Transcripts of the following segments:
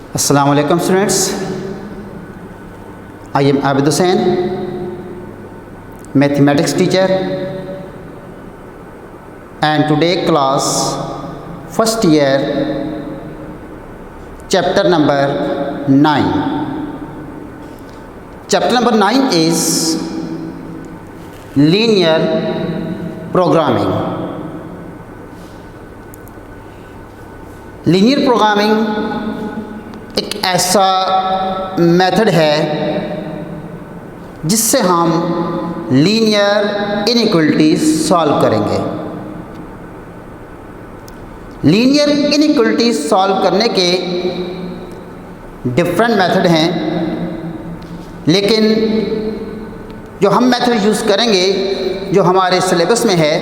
Assalamu alaikum students. I am Abid Hussain, mathematics teacher, and today class first year chapter number 9. Chapter number 9 is linear programming. Linear programming एक ऐसा method है जिससे हम linear inequalities solve करेंगे। Linear inequalities solve करने के different method हैं, लेकिन जो हम मेथड यूज़ करेंगे जो हमारे सिलेबस में है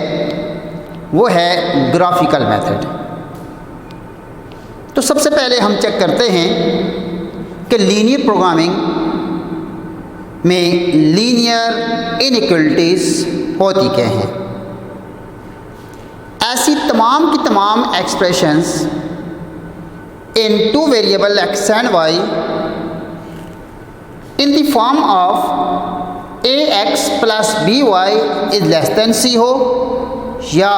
वो है ग्राफिकल मेथड। तो सबसे पहले हम चेक करते हैं कि लीनियर प्रोग्रामिंग में लीनियर इनइक्वलिटीज होती क्या हैं। ऐसी तमाम की तमाम expressions in two variable x and y in the form of a x plus b y is less than c हो, या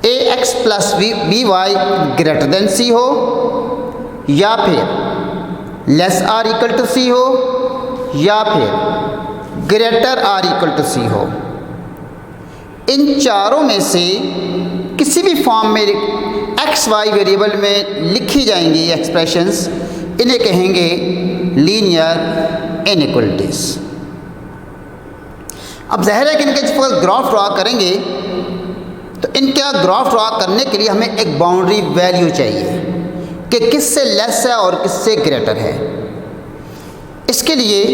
a x plus b y greater than c हो, या फिर less or equal to c हो, या फिर greater or equal to c हो। इन चारों में से किसी भी फॉर्म में एक्स वाई वेरिएबल में लिखी जाएंगी एक्सप्रेशंस, इन्हें कहेंगे लीनियर इनइक्वलिटीज। अब ज़ाहिर है कि इनके जब ग्राफ ड्रा करेंगे तो इनका ग्राफ ड्रा करने के लिए हमें एक बाउंड्री वैल्यू चाहिए कि किससे लेस है और किससे ग्रेटर है। इसके लिए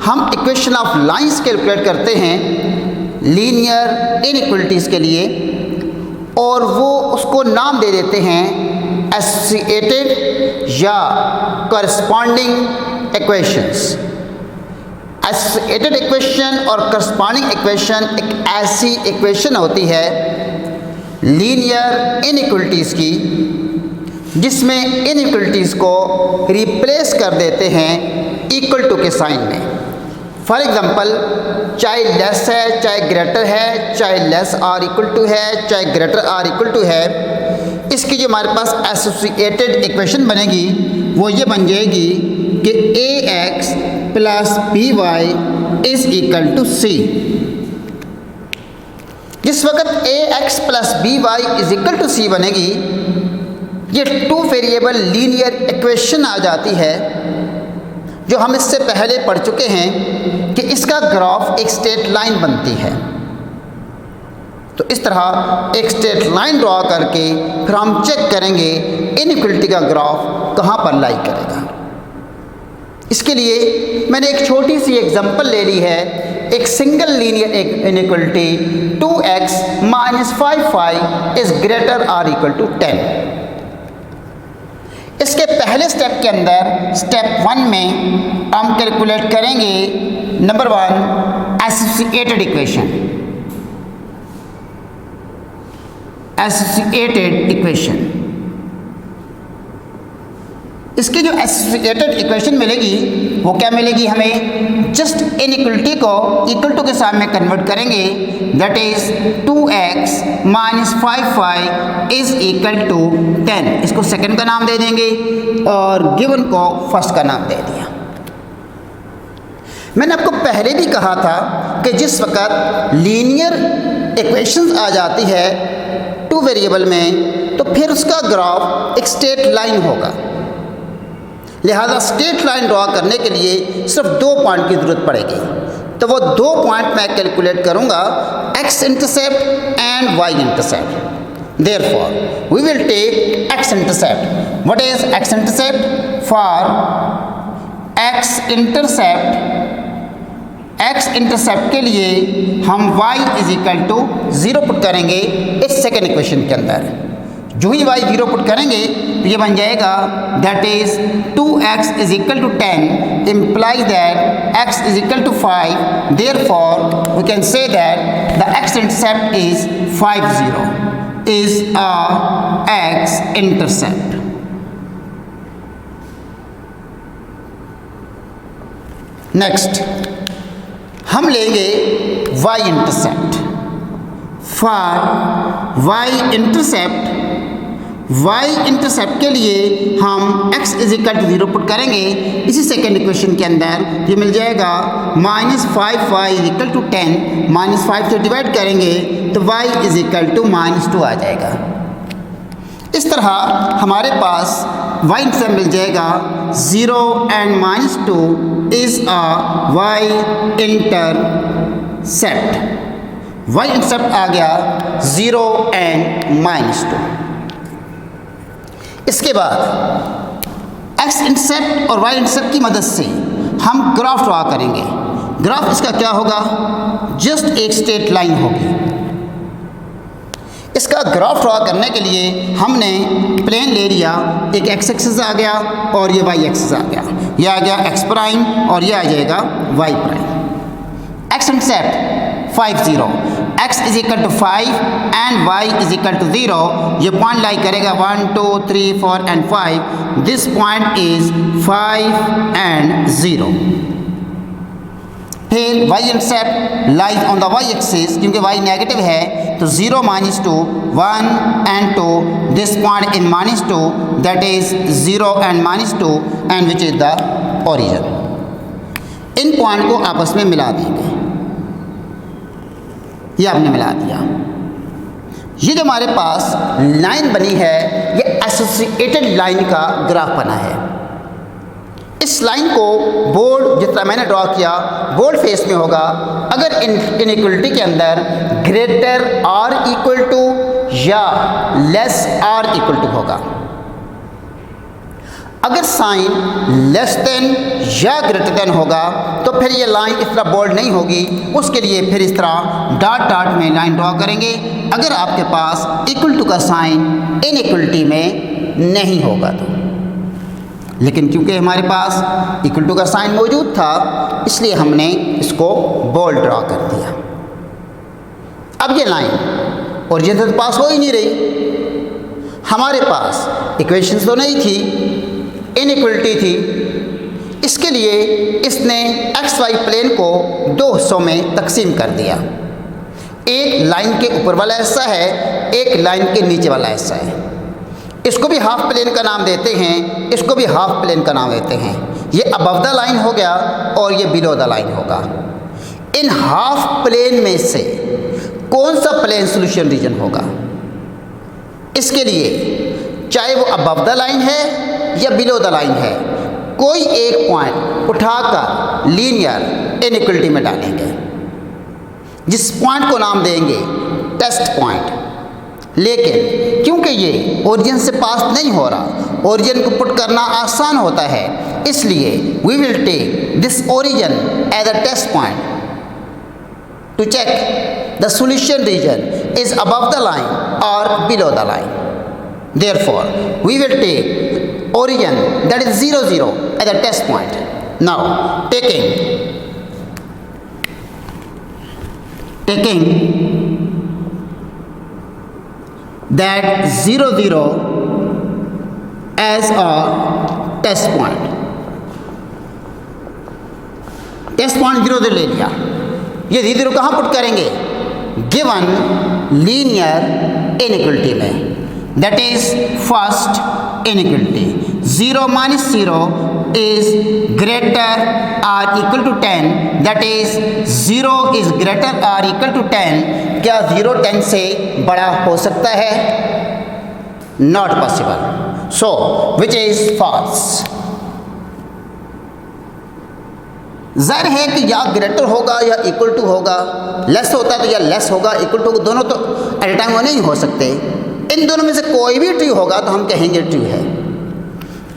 हम इक्वेशन ऑफ लाइंस कैलकुलेट करते हैं लीनियर इनइक्वलिटीज़ के लिए, और वो उसको नाम दे देते हैं एसोसिएटेड या करस्पॉन्डिंग इक्वेशंस। एसोसिएटेड इक्वेशन और करस्पॉन्डिंग इक्वेशन एक ऐसी इक्वेशन होती है लीनियर इनइक्वलिटीज़ की जिसमें इनइक्वलिटीज़ को रिप्लेस कर देते हैं इक्वल टू के साइन में। फॉर एग्ज़ाम्पल, चाहे लेस है, चाहे ग्रेटर है, चाहे लेस आर इक्वल टू है, चाहे ग्रेटर आर इक्वल टू है, इसकी जो हमारे पास एसोसिएटेड इक्वेशन बनेगी वो ये बन जाएगी कि a x plus b y is equal to c. जिस वक्त a x plus b y is equal to c बनेगी, ये टू वेरिएबल लीनियर इक्वेशन आ जाती है जो हम इससे पहले पढ़ चुके हैं कि इसका ग्राफ एक स्ट्रेट लाइन बनती है। तो इस तरह एक स्ट्रेट लाइन ड्रॉ करके फिर हम चेक करेंगे इनइक्वलिटी का ग्राफ कहाँ पर लाई करेगा। इसके लिए मैंने एक छोटी सी एग्जांपल ले ली है, एक single linear inequality 2x minus 5y is greater or equal to 10। इसके पहले स्टेप के अंदर स्टेप 1 में हम कैलकुलेट करेंगे number 1 associated equation. Associated equation, इसकी जो एसोसिएटेड इक्वेशन मिलेगी वो क्या मिलेगी हमें, जस्ट इनइक्वलिटी को इक्वल टू के साथ में कन्वर्ट करेंगे, that is 2x minus 5y is equal to 10। इसको सेकंड का नाम दे देंगे और गिवन को फर्स्ट का नाम दे दिया। मैंने आपको पहले भी कहा था कि जिस वक्त लीनियर इक्वेशंस आ जाती है टू वेरिएबल में तो फिर उसका ग्राफ एक स्ट्रेट लाइन होगा। लिहाजा स्ट्रेट लाइन ड्रॉ करने के लिए सिर्फ 2 पॉइंट की ज़रूरत पड़ेगी। तो वो 2 पॉइंट मैं कैलकुलेट करूँगा, x intercept and y intercept. Therefore we will take x intercept. What is x intercept? For x intercept के लिए हम y is equal to 0 put करेंगे इस सेकेंड इक्वेशन के अंदर। जो ही y 0 पुट करेंगे तो ये बन जाएगा that is 2x is equal to 10 implies that x is equal to 5, therefore we can say that the x intercept is 50 is a x intercept। Next हम लेंगे y intercept. For y intercept के लिए हम x is equal to 0 put करेंगे। इसी second equation के अंदर ये मिल जाएगा -5y इज इक्वल टू 10, -5 से डिवाइड करेंगे तो y इज इक्वल टू -2 आ जाएगा। इस तरह हमारे पास y इंटरसेप्ट मिल जाएगा 0 and -2 is a y intercept. y intercept आ गया 0 एंड -2। इसके बाद x इंटरसेप्ट और y इंटरसेप्ट की मदद से हम ग्राफ ड्रा करेंगे। ग्राफ इसका क्या होगा, जस्ट एक स्ट्रेट लाइन होगी। इसका ग्राफ ड्रा करने के लिए हमने प्लेन ले लिया, एक x एक्सिस आ गया और ये y एक्सिस आ गया। ये आ गया x प्राइम और ये आ जाएगा y prime. x intercept 5 0, x is equal to 5 and y is equal to 0। ये पॉइंट लाई करेगा 1 2 3 4 and 5। This point is 5 and 0। फिर y intercept lies on the y axis, क्योंकि y नेगेटिव है तो 0 -2 1 and 2। This point in -2 that is 0 and -2 and which is the origin. इन point को आपस में मिला देंगे। ये आपने मिला दिया। ये जो हमारे पास लाइन बनी है ये एसोसिएटेड लाइन का ग्राफ बना है। इस लाइन को बोल्ड, जितना मैंने ड्रॉ किया बोल्ड फेस में होगा अगर इनइक्वलिटी के अंदर ग्रेटर आर इक्वल टू या लेस आर इक्वल टू होगा। अगर साइन लेस देन या ग्रेटर देन होगा तो फिर ये लाइन इस तरह बोल्ड नहीं होगी। उसके लिए फिर इस तरह डॉट डॉट में लाइन ड्रॉ करेंगे अगर आपके पास इक्वल टू का साइन इनइक्वलिटी में नहीं होगा तो। लेकिन क्योंकि हमारे पास इक्वल टू का साइन मौजूद था इसलिए हमने इसको बोल्ड ड्रॉ कर दिया। अब ये लाइन ओरिजिन से तो पास हो ही नहीं रही, हमारे पास इक्वेशंस तो नहीं थी, इनइक्वलिटी थी। इसके लिए इसने एक्स वाई प्लेन को दो हिस्सों में तकसीम कर दिया। एक लाइन के ऊपर वाला हिस्सा है, एक लाइन के नीचे वाला हिस्सा है। इसको भी हाफ प्लेन का नाम देते हैं, इसको भी हाफ प्लेन का नाम देते हैं। ये अबव द लाइन हो गया और ये बिलो द लाइन होगा। इन हाफ प्लेन में से कौन सा प्लेन सोल्यूशन रीजन होगा, इसके लिए चाहे वो अबव द लाइन है या बिलो द लाइन है, कोई एक पॉइंट उठाकर लीनियर इनइक्वलिटी में डालेंगे, जिस पॉइंट को नाम देंगे टेस्ट पॉइंट। लेकिन क्योंकि ये ओरिजिन से पास नहीं हो रहा, ओरिजिन को पुट करना आसान होता है, इसलिए we will take this origin as a test point to check the solution region is above the line और below the line. Therefore, we will take origin that is 0 0 as a test point. Now, taking that 0 0 as a test point. Test point 0 0 ले लिया। ये 0 0 कहाँ put करेंगे, given linear inequality में। That is first inequality 0 minus 0 is greater or equal to 10, that is 0 is greater or equal to 10। क्या 0 10 से बड़ा हो सकता है, not possible, so which is false। जाहिर है कि या ग्रेटर होगा या इक्वल टू होगा, लेस होता तो या लेस होगा, इक्वल टू, दोनों तो एट ए टाइम वो नहीं हो सकते। इन दोनों में से कोई भी ट्रू होगा तो हम कहेंगे ट्रू है।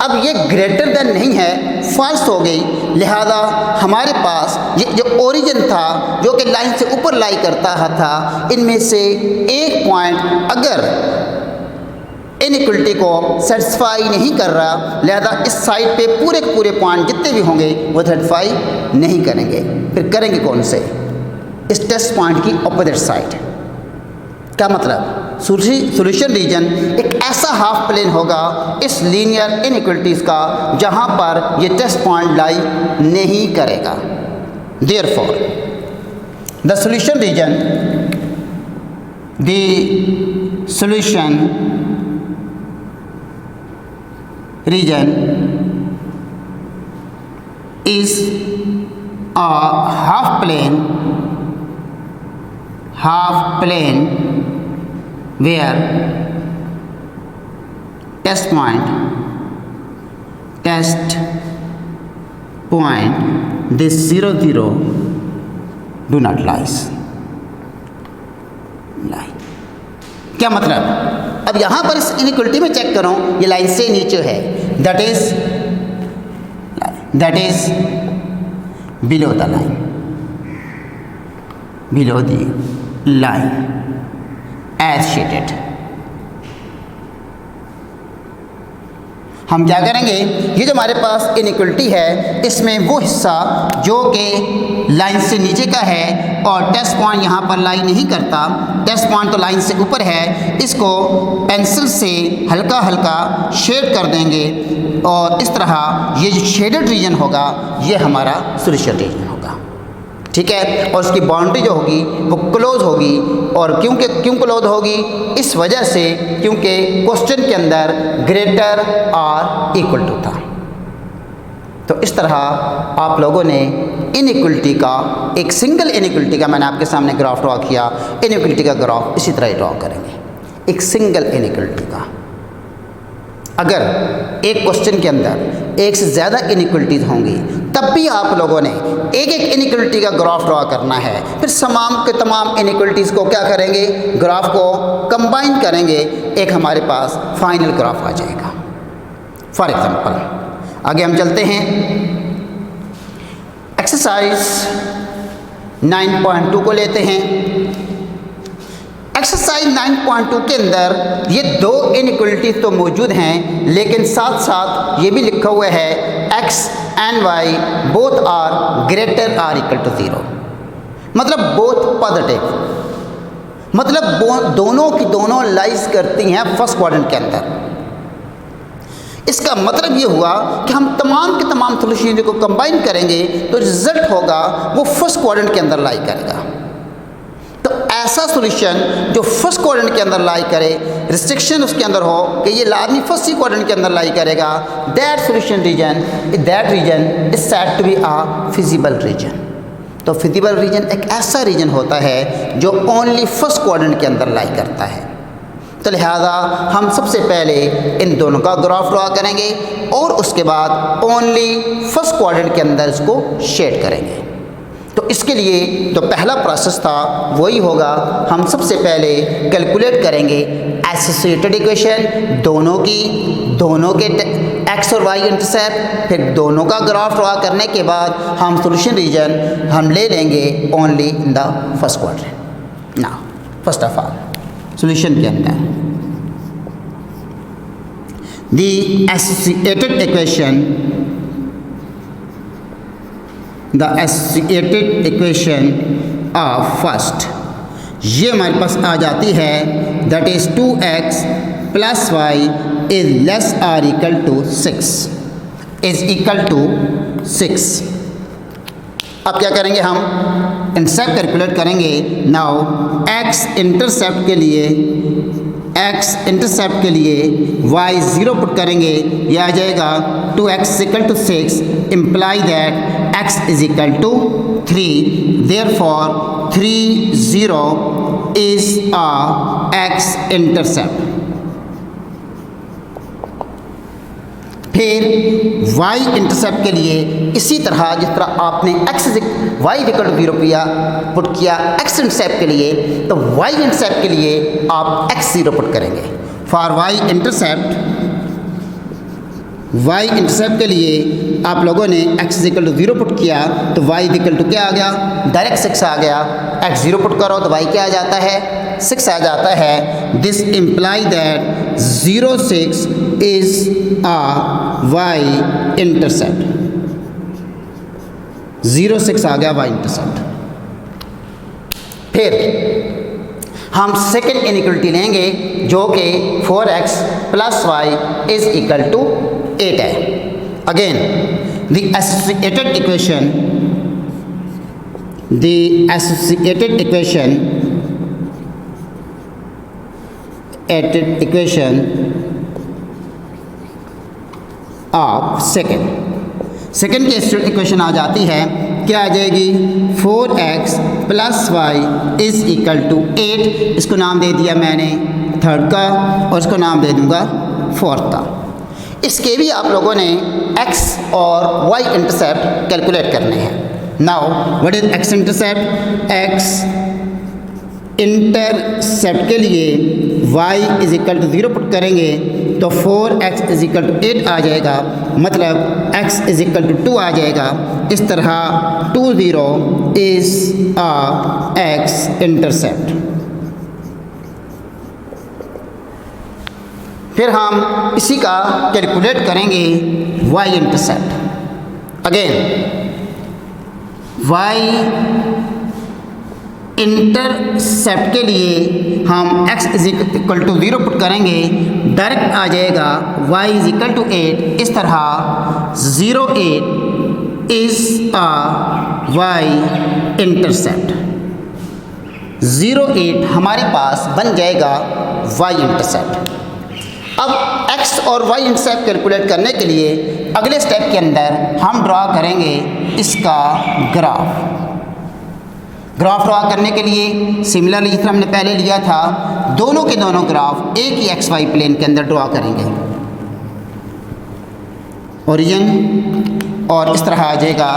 अब ये ग्रेटर देन नहीं है, फॉल्स हो गई, लिहाजा हमारे पास ये जो ओरिजिन था जो कि लाइन से ऊपर लाई करता था, इनमें से एक पॉइंट अगर इनइक्वलिटी को सेटिस्फाई नहीं कर रहा, लिहाजा इस साइड पे पूरे के पूरे पॉइंट जितने भी होंगे वो सेटिस्फाई नहीं करेंगे। फिर करेंगे कौन से, इस टेस्ट पॉइंट की अपोजिट साइड। क्या मतलब, सॉल्यूशन रीजन एक ऐसा हाफ प्लेन होगा इस लीनियर इनइक्वलिटीज़ का जहाँ पर ये टेस्ट पॉइंट लाई नहीं करेगा। Therefore, the solution region is a half plane where test point this 0 0 do not lie. क्या मतलब? अब यहां पर इस इनइक्वलिटी में चेक करो, ये लाइन से नीचे है, that is below the line as shaded. हम क्या करेंगे, ये जो हमारे पास इनइक्वलिटी है इसमें वो हिस्सा जो कि लाइन से नीचे का है और टेस्ट पॉइंट यहाँ पर लाई नहीं करता, टेस्ट पॉइंट तो लाइन से ऊपर है, इसको पेंसिल से हल्का हल्का शेड कर देंगे और इस तरह ये जो शेडेड रीजन होगा ये हमारा सोल्यूशन रीजन होगा. ठीक है, और उसकी बाउंड्री जो होगी वो क्लोज होगी. और क्यों क्लोज होगी? इस वजह से क्योंकि क्वेश्चन के अंदर ग्रेटर और इक्वल टू था. तो इस तरह आप लोगों ने इनइक्वलिटी का, एक सिंगल इनइक्वलिटी का मैंने आपके सामने ग्राफ ड्रॉ किया, इनइक्वलिटी का ग्राफ इसी तरह ड्रॉ करेंगे. एक सिंगल इनइक्वलिटी का, अगर एक क्वेश्चन के अंदर एक से ज़्यादा इनइक्वलिटीज़ होंगी तब भी आप लोगों ने एक एक इनइक्वलिटी का ग्राफ ड्रॉ करना है. फिर तमाम इनइक्वलिटीज़ को क्या करेंगे, ग्राफ को कंबाइन करेंगे, एक हमारे पास फाइनल ग्राफ आ जाएगा. फॉर एग्जांपल आगे हम चलते हैं, एक्सरसाइज 9.2 को लेते हैं. एक्सरसाइज 9.2 के अंदर ये दो इनइक्वलिटीज तो मौजूद हैं, लेकिन साथ साथ ये भी लिखा हुआ है x and y both are greater or equal to 0. मतलब बोथ पॉजिटिव, मतलब दोनों की दोनों लाइज करती हैं फर्स्ट क्वाड्रेंट के अंदर. इसका मतलब ये हुआ कि हम तमाम के तमाम सोल्यूशन को कंबाइन करेंगे तो रिजल्ट होगा वो फर्स्ट क्वाड्रेंट के अंदर लाई करेगा. तो ऐसा सॉल्यूशन जो फर्स्ट क्वाड्रेंट के अंदर लाई करे, रिस्ट्रिक्शन उसके अंदर हो कि ये लाजमी फर्स्ट ही क्वाड्रेंट के अंदर लाई करेगा, that solution region is said to be a feasible region. तो फिजिबल रीजन एक ऐसा रीजन होता है जो ओनली फर्स्ट क्वाड्रेंट के अंदर लाई करता है. तो लिहाजा हम सबसे पहले इन दोनों का ग्राफ ड्रॉ करेंगे और उसके बाद ओनली फर्स्ट क्वाड्रेंट के अंदर इसको शेड करेंगे. तो इसके लिए जो पहला प्रोसेस था वही होगा, हम सबसे पहले कैलकुलेट करेंगे एसोसिएटेड इक्वेशन, दोनों के एक्स और वाई इंटरसेप्ट, फिर दोनों का ग्राफ ड्रॉ करने के बाद हम सॉल्यूशन रीजन हम ले लेंगे only in the first quadrant. Now first of all solution के अंदर the associated equation of first, ये हमारे पास आ जाती है, that is 2x plus y is less or equal to 6 is equal to 6. अब क्या करेंगे, हम इंटरसेप्ट कैलकुलेट करेंगे. नाउ x इंटरसेप्ट के लिए y 0 पुट करेंगे, यह आ जाएगा 2x equal to 6, imply that x is equal to 3, therefore 3 0 is a x intercept. फिर y इंटरसेप्ट के लिए इसी तरह जिस तरह आपने y इक्वल टू 0 पुट किया x इंटरसेप्ट के लिए, तो y इंटरसेप्ट के लिए आप x 0 पुट करेंगे. फॉर y इंटरसेप्ट के लिए आप लोगों ने x इक्वल टू 0 पुट किया तो y इक्वल टू क्या आ गया, डायरेक्ट 6 आ गया. x 0 पुट करो तो y क्या आ जाता है, 6 आ जाता है. This imply that 0 6 is a y intercept. 0 6 आ गया y इंटरसेप्ट. फिर हम सेकेंड इनइक्वलिटी लेंगे जो कि 4x plus y is equal to 8 है. Again the associated equation the associated equation of second की इक्वेशन आ जाती है, क्या आ जाएगी 4x + y is equal to 8। इसको नाम दे दिया मैंने थर्ड का और इसको नाम दे दूंगा फोर्थ का। इसके भी आप लोगों ने x और y इंटरसेप्ट कैलकुलेट करने हैं। Now what is x intercept? x intercept के लिए y is equal to 0 put करेंगे तो 4x इज इक्वल टू 8 आ जाएगा, मतलब x इज इक्वल टू 2 आ जाएगा। इस तरह 2 0 इज a x इंटरसेप्ट। फिर हम इसी का कैलकुलेट करेंगे y intercept. Again y intercept के लिए हम x is equal to 0 put करेंगे, डायरेक्ट आ जाएगा y इज इक्वल टू 8। इस तरह 0 8 इज a y इंटरसेप्ट। 0 8 हमारे पास बन जाएगा y इंटरसेप्ट। अब x और y इंटरसेप्ट कैलकुलेट करने के लिए अगले स्टेप के अंदर हम ड्रा करेंगे इसका ग्राफ ड्रा करने के लिए सिमिलरली जितना हमने पहले लिया था, दोनों के दोनों ग्राफ एक ही XY प्लेन के अंदर ड्रा करेंगे। ओरिजिन और इस तरह आ जाएगा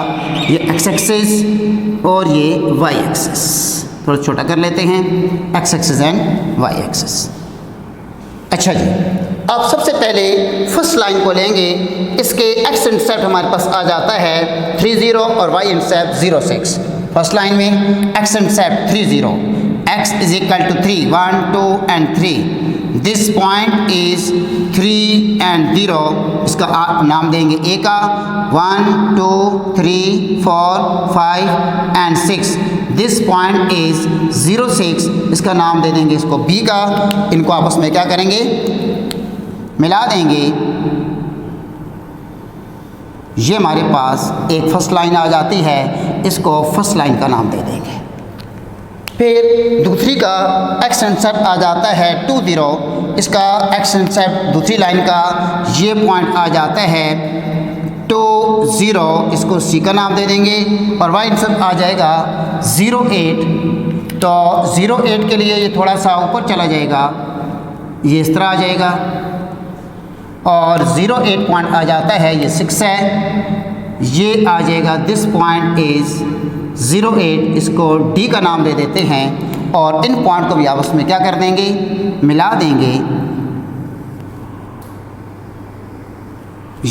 ये x एक्सिस और ये y एक्सिस। थोड़ा छोटा कर लेते हैं, x axis and y axis. अच्छा जी, अब सबसे पहले फर्स्ट लाइन को लेंगे। इसके x इंटरसेप्ट हमारे पास आ जाता है 30 और y इंटरसेप्ट 0 6। फर्स्ट लाइन में x intercept 30, x is equal to 3 1 2 and 3। This point is 3 and 0, इसका नाम देंगे a का। 1 2 3 4 5 एंड 6। दिस पॉइंट इज 0 6, इसका नाम दे देंगे इसको b का। इनको आपस में क्या करेंगे, मिला देंगे। ये हमारे पास एक फर्स्ट लाइन आ जाती है, इसको फर्स्ट लाइन का नाम दे देंगे। फिर दूसरी का x इंटरसेप्ट आ जाता है 2 0, इसका x इंटरसेप्ट दूसरी लाइन का ये पॉइंट आ जाता है 2 0, इसको c का नाम दे देंगे। और y इंटरसेप्ट आ जाएगा 0 8, तो 0 8 के लिए ये थोड़ा सा ऊपर चला जाएगा, ये इस तरह आ जाएगा। और 0 8 पॉइंट आ जाता है, ये 6 है, ये आ जाएगा। दिस पॉइंट इज 0 8, इसको d का नाम दे देते हैं। और इन पॉइंट को भी आपस में क्या कर देंगे, मिला देंगे।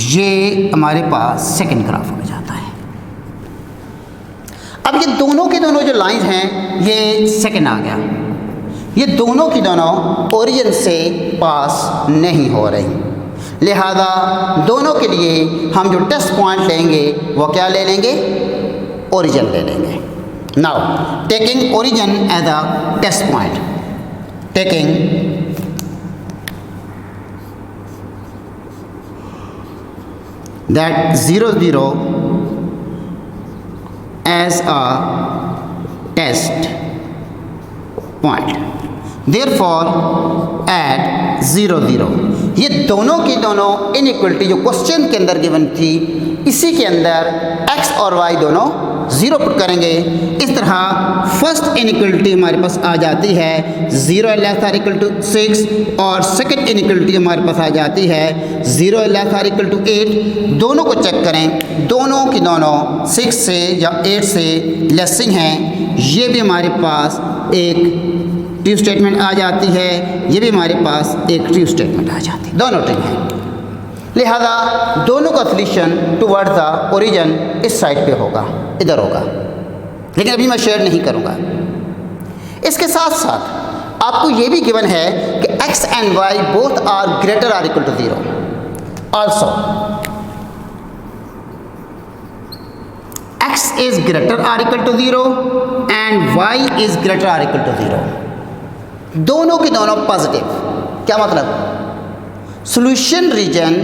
ये हमारे पास सेकंड ग्राफ हो जाता है। अब ये दोनों के दोनों जो लाइन हैं, ये सेकंड आ गया। ये दोनों की दोनों ओरिजिन से पास नहीं हो रही, लिहाजा दोनों के लिए हम जो टेस्ट पॉइंट लेंगे वो क्या ले लेंगे, ओरिजिन ले लेंगे। Now taking origin as a test point, taking that 0 0 as a test point, therefore add 0 0। ये दोनों की दोनों इनइक्वलिटी जो क्वेश्चन के अंदर गिवन थी, इसी के अंदर x और y दोनों 0 पुट करेंगे। इस तरह फर्स्ट इनइक्वलिटी हमारे पास आ जाती है 0 ≤ 6 और सेकंड इनइक्वलिटी हमारे पास आ जाती है 0 ≤ 8। दोनों को चेक करें, दोनों की दोनों 6 से या 8 से लेसिंग हैं। ये भी हमारे पास एक ट्रू स्टेटमेंट आ जाती है, ये भी हमारे पास एक ट्रू स्टेटमेंट आ जाती है, दोनों ट्रू हैं। लिहाजा दोनों का सॉल्यूशन टुवर्ड्स द ओरिजिन इस साइड पे होगा, इधर होगा, लेकिन अभी मैं शेयर नहीं करूँगा। इसके साथ साथ आपको ये भी गिवन है कि x and y both are greater or equal to 0। Also x is greater or equal to 0 and y is greater or equal to 0। दोनों की दोनों पॉजिटिव। क्या मतलब, solution region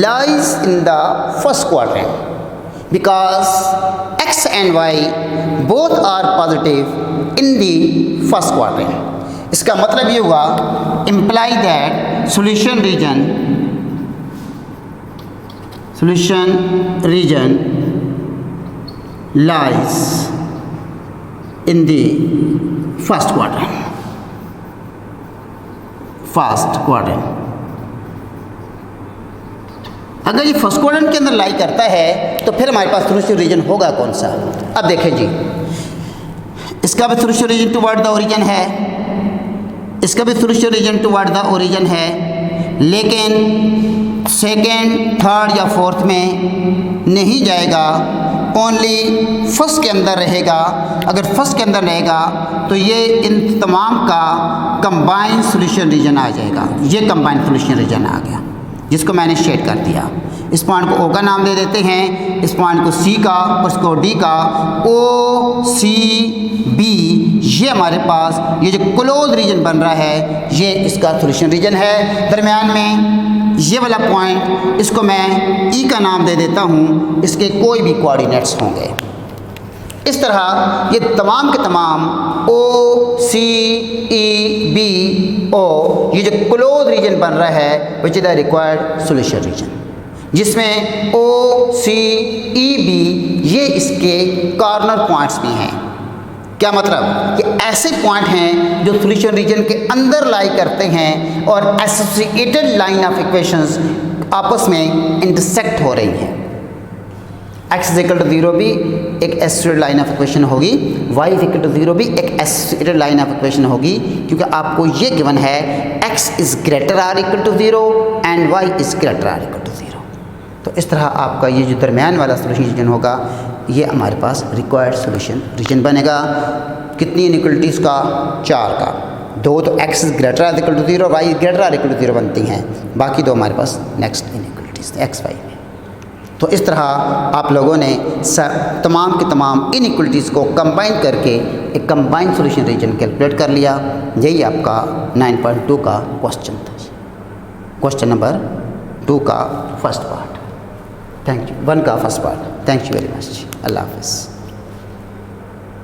lies in the first quadrant. because x and y both are positive in the first quadrant। इसका मतलब ये हुआ imply that solution region lies in the first quadrant। अगर ये फर्स्ट क्वाड्रेंट के अंदर लाई करता है तो फिर हमारे पास सोल्यूशन रीजन होगा कौन सा। अब देखें जी, इसका भी solution region toward the origin है, इसका भी solution region toward the origin है, लेकिन सेकेंड, थर्ड या फोर्थ में नहीं जाएगा, ओनली फर्स्ट के अंदर रहेगा। अगर फर्स्ट के अंदर रहेगा तो ये इन तमाम का कंबाइंड सॉल्यूशन रीजन आ जाएगा। ये कंबाइंड सॉल्यूशन रीजन आ गया, जिसको मैंने शेड कर दिया। इस पॉइंट को ओ का नाम दे देते हैं, इस पॉइंट को सी का और इसको डी का। ओ सी बी ये हमारे पास ये जो क्लोज रीजन बन रहा है ये इसका सॉल्यूशन रीजन है। दरमियान में ये वाला पॉइंट इसको मैं ई का नाम दे देता हूँ, इसके कोई भी कोऑर्डिनेट्स होंगे। इस तरह ये तमाम के तमाम ओ सी ई बी ओ ये जो क्लोज रीजन बन रहा है which is the required solution region, जिसमें ओ सी ई बी ये इसके कॉर्नर पॉइंट्स भी हैं। क्या मतलब कि ऐसे पॉइंट हैं जो सॉल्यूशन रीजन के अंदर लाई करते हैं और एसोसिएटेड लाइन ऑफ इक्वेशंस आपस में इंटरसेक्ट हो रही हैं। x इज इक्वल टू 0 भी एक एसोसिएटेड लाइन ऑफ इक्वेशन होगी, y इज इक्वल टू 0 भी एक एसोसिएटेड लाइन ऑफ इक्वेशन होगी, क्योंकि आपको ये गिवन है x is greater or equal to 0 and y is greater or equal to 0। तो इस तरह आपका ये जो दरमियान वाला सॉल्यूशन रीजन होगा ये हमारे पास रिक्वायर्ड सॉल्यूशन रीजन बनेगा। कितनी इनइक्वलिटीज़ का? 4 का। 2 तो x is greater or equal to 0, y is greater or equal to 0 बनती हैं, बाकी 2 हमारे पास नेक्स्ट इनइक्वलिटीज़ x y में। तो इस तरह आप लोगों ने तमाम के तमाम इनइक्वलिटीज़ को कंबाइन करके एक कंबाइंड सॉल्यूशन रीजन कैलकुलेट कर लिया। यही आपका 9.2 का क्वेश्चन था, क्वेश्चन नंबर 2 का फर्स्ट पार्ट। थैंक यू, 1 का first part. Thank you very much. अल्लाह हाफ़िज़।